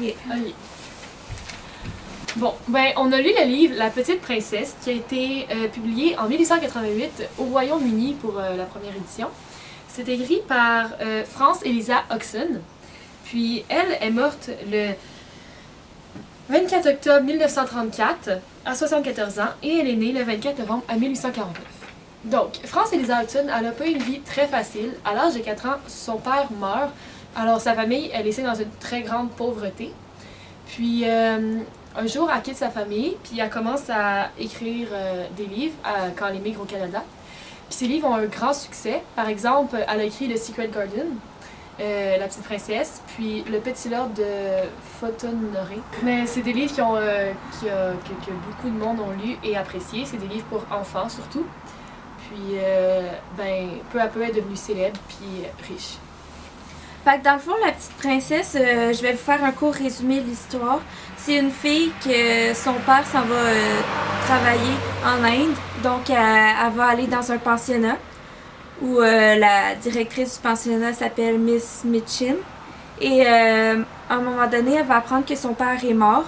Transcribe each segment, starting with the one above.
Yeah. Ok. Bon, ben, on a lu le livre La Petite Princesse qui a été publié en 1888 au Royaume-Uni pour la première édition. C'est écrit par Frances Eliza Oxon. Puis elle est morte le 24 octobre 1934 à 74 ans et elle est née le 24 novembre à 1849. Donc, Frances Eliza Oxon, elle n'a pas eu une vie très facile. À l'âge de 4 ans, son père meurt. Alors sa famille est laissée dans une très grande pauvreté. Puis un jour, elle quitte sa famille, puis elle commence à écrire des livres quand elle émigre au Canada. Puis ces livres ont un grand succès. Par exemple, elle a écrit The Secret Garden, La Petite Princesse, puis Le Petit Lord de Fontenoy. Mais c'est des livres que beaucoup de monde ont lu et apprécié. C'est des livres pour enfants surtout. Puis, ben, peu à peu, elle est devenue célèbre puis riche. Fait que dans le fond, la petite princesse, je vais vous faire un court résumé de l'histoire. C'est une fille que son père s'en va travailler en Inde. Donc, elle va aller dans un pensionnat où la directrice du pensionnat s'appelle Miss Mitchin. Et à un moment donné, elle va apprendre que son père est mort.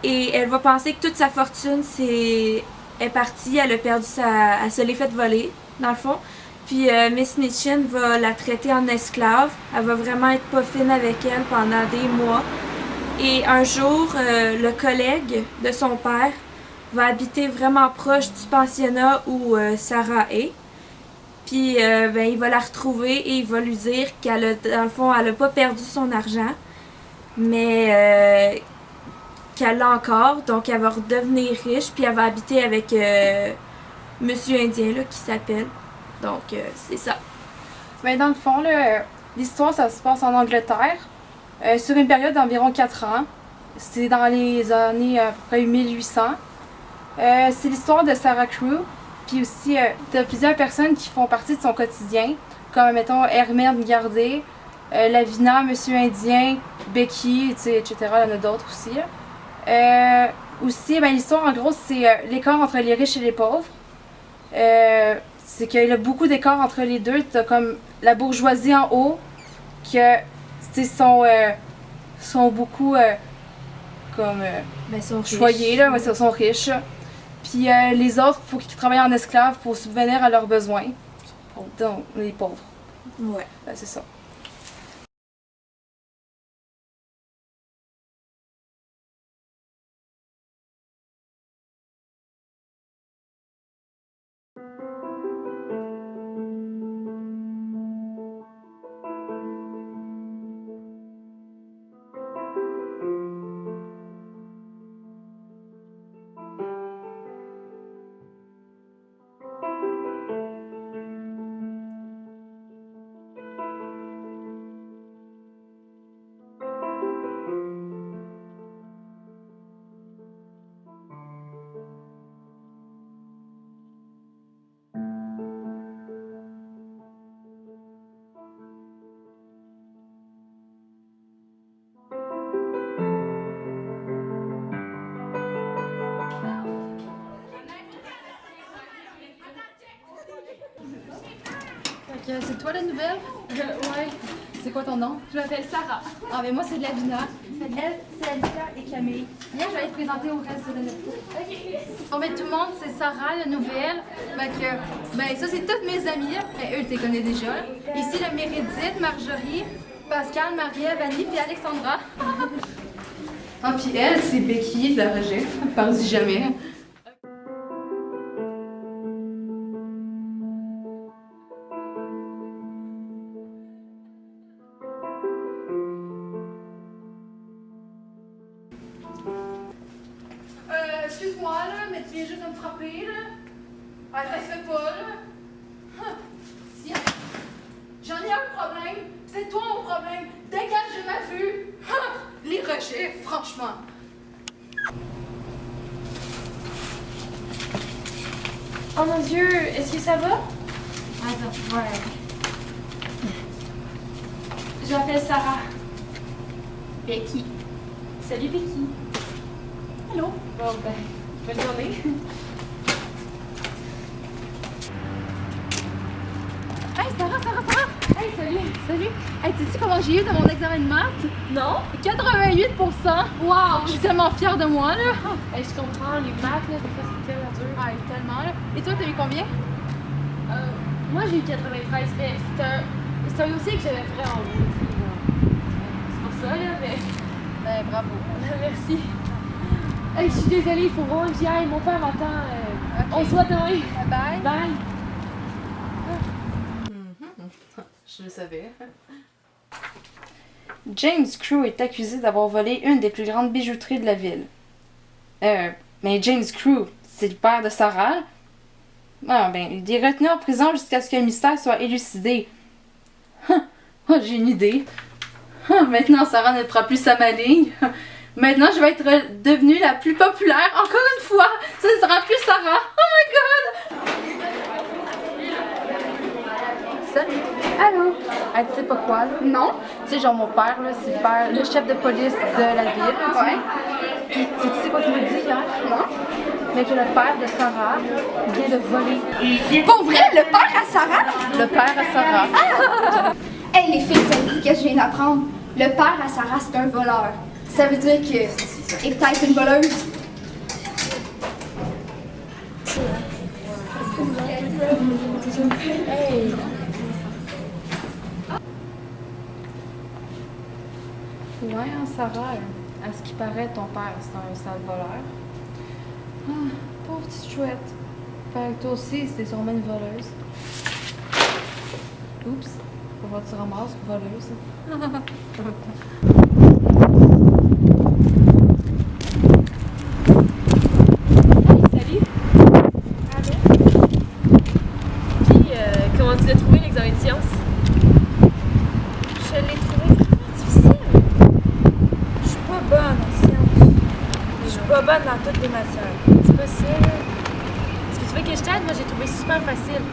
Et elle va penser que toute sa fortune est partie. Elle a perdu elle se l'est fait voler, dans le fond. Puis Miss Mitchin va la traiter en esclave. Elle va vraiment être pas fine avec elle pendant des mois. Et un jour, le collègue de son père va habiter vraiment proche du pensionnat où Sarah est. Puis ben, il va la retrouver et il va lui dire qu'elle a, dans le fond, elle a pas perdu son argent, mais qu'elle l'a encore. Donc elle va redevenir riche, puis elle va habiter avec Monsieur Indien là, qui s'appelle. Donc, c'est ça. Ben, dans le fond, l'histoire, ça se passe en Angleterre, sur une période d'environ 4 ans. C'est dans les années à peu près 1800. C'est l'histoire de Sarah Crewe, puis aussi de plusieurs personnes qui font partie de son quotidien, comme, mettons, Hermène Gardé, Lavina, Monsieur Indien, Becky, etc. Il y en a d'autres aussi. Aussi, ben, l'histoire, en gros, c'est l'écart entre les riches et les pauvres. C'est qu'il y a beaucoup d'écart entre les deux. T'as comme la bourgeoisie en haut, que sont beaucoup comme choyés, là, sont riches. Puis les autres, il faut qu'ils travaillent en esclaves pour subvenir à leurs besoins. Donc, les pauvres. Ouais. Ben, c'est ça. C'est toi la nouvelle? Ouais, C'est quoi ton nom? je m'appelle Sarah. Ah ben moi c'est de Lavina. Elle, c'est Alicia et Camille. Viens, je vais te présenter au reste de notre groupe. OK. Bon ben tout le monde, c'est Sarah, la nouvelle. Ben ça c'est toutes mes amies. Ben eux, tu les connais déjà. Ici, le Mérédith, Marjorie, Pascal, Marie-Ève, Annie puis Alexandra. Ah puis elle, c'est Becky de la Rejet. Parle-y jamais. Excuse-moi là, mais tu viens juste de me frapper là. Ah, ça se fait pas là. Si, j'en ai un problème, c'est toi mon problème. Dégage de ma vue. Les rejets, franchement. Oh mon Dieu, est-ce que ça va? Attends, ouais. Je m'appelle Sarah. Becky. Salut Becky. Allô? Bon ben, bonne journée. Hey Sarah! Hey, salut! Salut! Hey, tu sais comment j'ai eu dans mon examen de maths? Non? 88%! Wow! Je suis tellement fière de moi, là! Hey, je comprends, les maths, là, des fois, c'est tellement dur. Ah, tellement, là! Et toi, t'as eu combien? Moi, j'ai eu 93, mais c'est un dossier que j'avais vraiment envie. C'est pour ça, là, mais... Ben, bravo! Merci. Hey, je suis désolée, il faut vraiment que j'y aille. Mon père m'attend. Ok. On se voit demain. Bye! Bye! Je le savais. James Crew est accusé d'avoir volé une des plus grandes bijouteries de la ville. Mais James Crew, c'est le père de Sarah. Ah, ben, il est retenu en prison jusqu'à ce qu'un mystère soit élucidé. Oh, j'ai une idée. Maintenant, Sarah ne fera plus sa maligne. Maintenant, je vais être devenue la plus populaire. Encore une fois, ce ne sera plus Sarah. Oh my god! Salut! Allô? Hey, tu sais pas quoi, là? Non? Tu sais, genre, mon père, là, c'est le chef de police de la ville. Ouais. Puis, tu sais quoi qu'il m'a dit hier? Non? Mais que le père de Sarah vient de voler. Pour vrai, le père à Sarah? Le père à Sarah. Hey les filles, vous savez qu'est-ce que je viens d'apprendre? Le père à Sarah, c'est un voleur. Ça veut dire que est peut-être une voleuse. Ouais, hein, Sarah, à ce qui paraît, ton père, c'est un sale voleur. Ah, pauvre petite chouette. Fait que toi aussi, c'était sûrement une voleuse. Oups, faut voir que tu ramasses, voleuse. Salut! Allô? Puis, comment tu l'as trouvé l'examen de sciences? Je l'ai trouvé vraiment difficile. Je suis pas bonne en sciences. Je suis pas bonne dans toutes les matières. C'est pas ça. Est-ce que tu veux que je t'aide? Moi, j'ai trouvé super facile.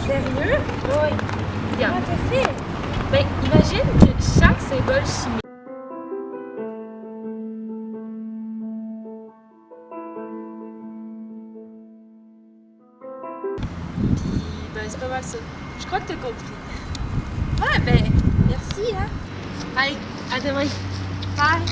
Sérieux? Oui. Regarde. Comment t'as fait? Ben, imagine que chaque symbole chimique. Puis, ben, c'est pas mal ça. Je crois que t'as compris. Ah ben, merci hein. Allez, à demain. Bye.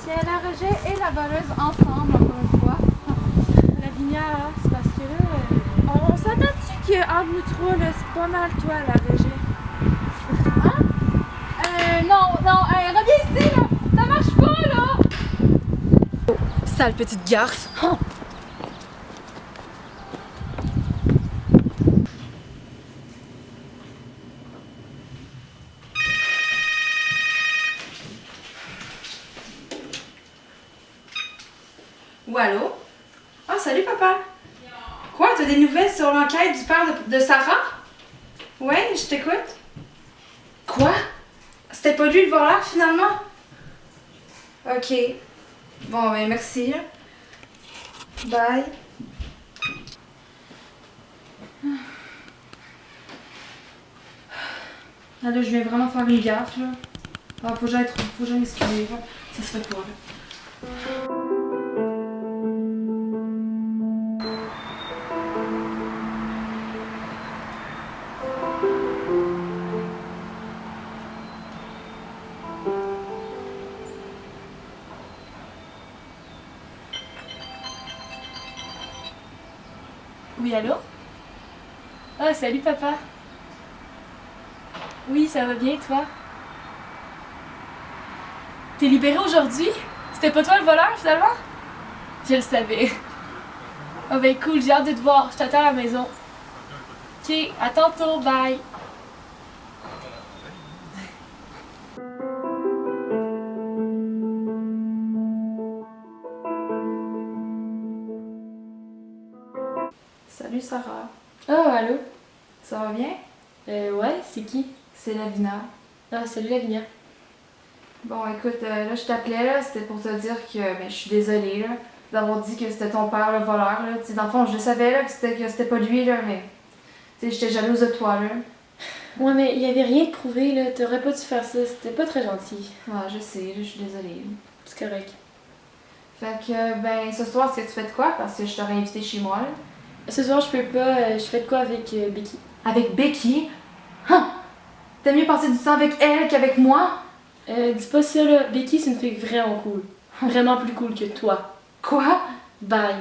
Tiens, la rejet et la voleuse ensemble, encore une fois. Lavinia, c'est parce que là. On s'entend-tu qu'entre nous trois, là, c'est pas mal toi la régie? Non, reviens ici, là! Ça marche pas, là! Sale petite garce. Ou allô? Ah, salut papa! Quoi, t'as des nouvelles sur l'enquête du père de Sarah? Ouais, je t'écoute. Quoi? C'était pas lui le voleur finalement? Ok. Bon, ben merci. Bye. Ah là, je viens vraiment faire une gaffe là. Ah, faut que j'aille m'excuser. Ça se fait pas là. Oui, allô? Ah, salut papa. Oui, ça va bien, toi? T'es libéré aujourd'hui? C'était pas toi le voleur, finalement? Je le savais. Ah ben cool, j'ai hâte de te voir. Je t'attends à la maison. Ok, à tantôt, bye! Sarah. Oh, allô? Ça va bien? Ouais, c'est qui? C'est Lavina. Ah, salut Lavinia. Bon, écoute, là, je t'appelais, là, c'était pour te dire que je suis désolée, là, d'avoir dit que c'était ton père, le voleur, là. Tu sais, dans le fond, je le savais, là, que c'était pas lui, là, mais... Tu sais, j'étais jalouse de toi, là. Ouais, mais il y avait rien de prouvé, là. T'aurais pas dû faire ça. C'était pas très gentil. Ouais, je sais, là, je suis désolée. C'est correct. Fait que, ben, ce soir, est-ce que tu fais de quoi? Parce que je t'aurais invité chez moi, là. Ce soir, je peux pas. Je fais de quoi avec Becky? Avec Becky? Hein? T'as mieux passer du temps avec elle qu'avec moi? Dis pas ça, là. Becky, c'est une fille vraiment cool. Vraiment plus cool que toi. Quoi? Bye.